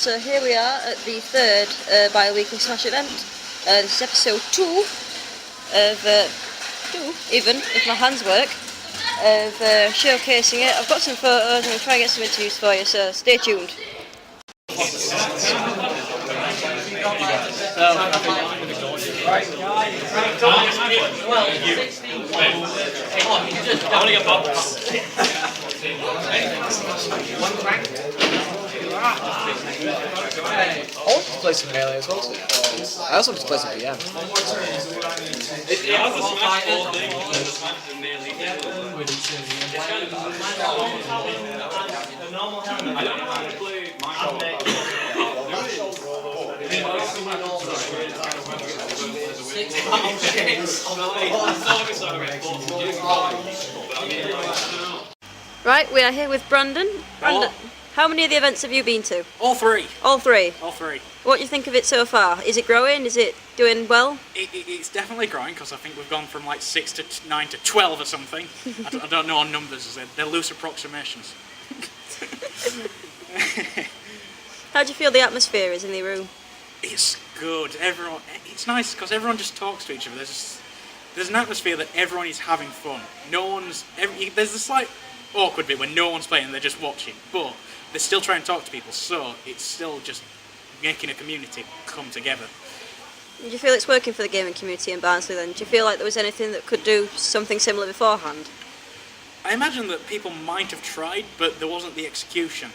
So here we are at the third bi-weekly Smash event. This is episode 2 of, 2 even, if my hands work, of showcasing it. I've got some photos and I'll try and get some interviews for you, so stay tuned. I want to play some melee as well. I also want to play some PM. Right, we are here with Brandon. Brandon, how many of the events have you been to? All three. All three? All three. What do you think of it so far? Is it growing? Is it doing well? It's definitely growing, because I think we've gone from like 6 to 9 to 12 or something. I don't know on numbers, they're loose approximations. How do you feel the atmosphere is in the room? It's good. It's nice because everyone just talks to each other. There's an atmosphere that everyone is having fun. There's a slight awkward bit when no one's playing and they're just watching, but they're still trying to talk to people, so it's still just making a community come together. Do you feel it's working for the gaming community in Barnsley then? Do you feel like there was anything that could do something similar beforehand? I imagine that people might have tried, but there wasn't the execution.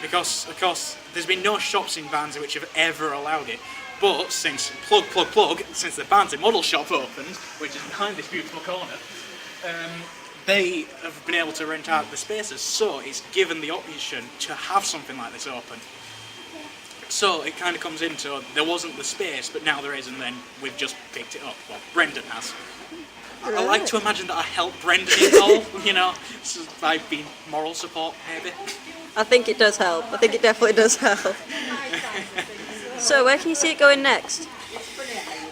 Because, of course, there's been no shops in Barnsley which have ever allowed it. But since, since the Barnsley model shop opened, which is behind this beautiful corner, they have been able to rent out the spaces, so it's given the option to have something like this open. So it kind of comes into, there wasn't the space, but now there is, and then we've just picked it up. Well, Brendan has. I like to imagine that I helped Brendan evolve, by being moral support, maybe. I think it does help. I think it definitely does help. So where can you see it going next?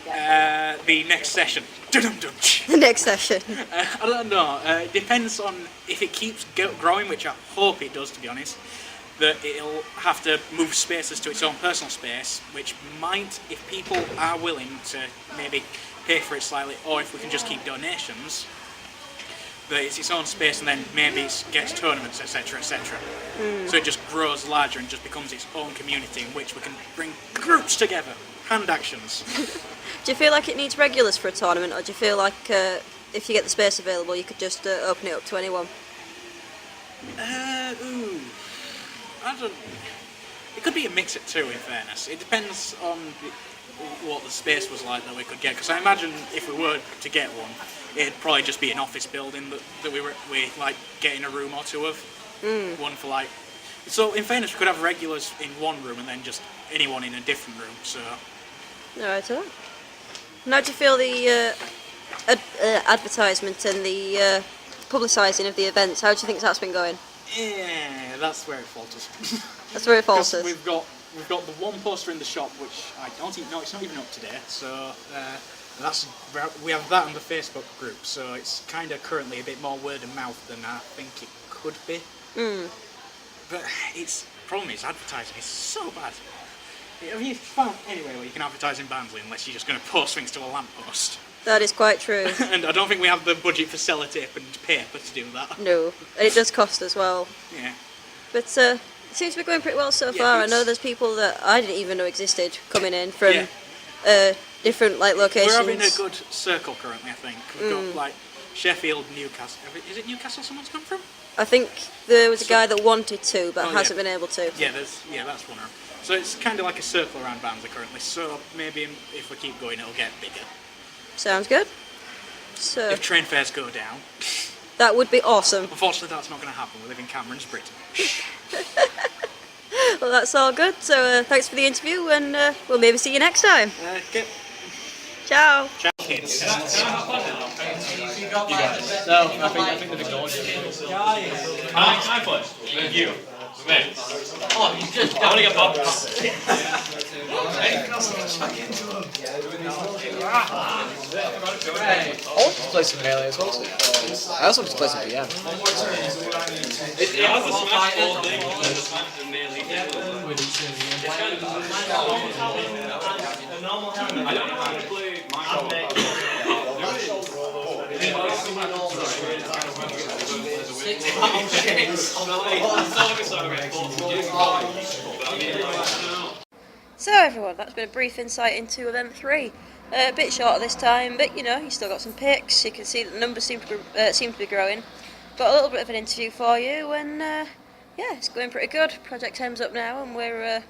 The next session. The next session. I don't know. It depends on if it keeps growing, which I hope it does, to be honest. That it'll have to move spaces to its own personal space, which might, if people are willing to maybe pay for it slightly, or if we can just keep donations, that it's its own space and then maybe it gets tournaments, etc, etc. So it just grows larger and just becomes its own community in which we can bring groups together. Hand actions. Do you feel like it needs regulars for a tournament, or do you feel like if you get the space available you could just open it up to anyone? I don't... It could be a mix of two, in fairness. It depends on what the space was like that we could get, because I imagine if we were to get one, it'd probably just be an office building that we like getting a room or two of. One for like... So in fairness we could have regulars in one room and then just anyone in a different room, so... Alright, so how do you feel the advertisement and the publicising of the events, how do you think that's been going? Yeah, that's where it falters. That's where it falters. We've got the one poster in the shop which I don't even know, it's not even up to date, so we have that on the Facebook group, so it's kind of currently a bit more word of mouth than I think it could be. But problem is advertising is so bad. Have you found anywhere where you can advertise in Barnsley unless you're just going to post things to a lamppost? That is quite true. And I don't think we have the budget for sellotape and paper to do that. No, and it does cost as well. Yeah. But it seems to be going pretty well so far. I know there's people that I didn't even know existed coming in from different locations. We're having a good circle currently, I think. We've got like Sheffield, Newcastle. Is it Newcastle someone's come from? I think there was a guy that wanted to but hasn't been able to. Yeah, that's one of them. So it's kind of like a circle around Barnsley currently, so maybe if we keep going it'll get bigger. Sounds good. So if train fares go down... That would be awesome. Unfortunately that's not going to happen, we live in Cameron's Britain. Well, that's all good, so thanks for the interview and we'll maybe see you next time. Okay. Ciao. Ciao, kids. You got it. No, I think they've ignored you. I put you. Me. Oh, you just got to get box. I want to play some melee as well. I also just play some PM. It has a smash all thing, and the smash is nearly I don't know how to play So everyone, that's been a brief insight into event 3. A bit shorter this time, but you know, you still got some picks. You can see that the numbers seem to be growing. Got a little bit of an interview for you, and yeah, it's going pretty good. Project M's up now, and we're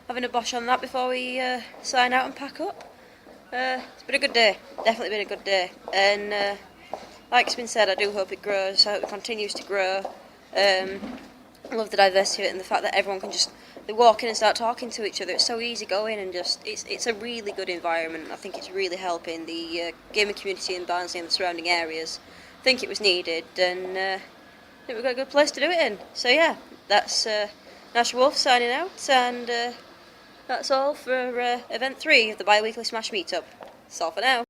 having a bosh on that before we sign out and pack up. It's been a good day, definitely been a good day, and like it's been said, I do hope it grows. I hope it continues to grow. I love the diversity of it and the fact that everyone can just walk in and start talking to each other. It's so easy going, and just it's a really good environment. I think it's really helping the gaming community in Barnsley and the surrounding areas. I think it was needed, and I think we've got a good place to do it in. So yeah, that's Nasherwolf signing out, and that's all for event 3 of the bi-weekly Smash Meetup. That's all for now.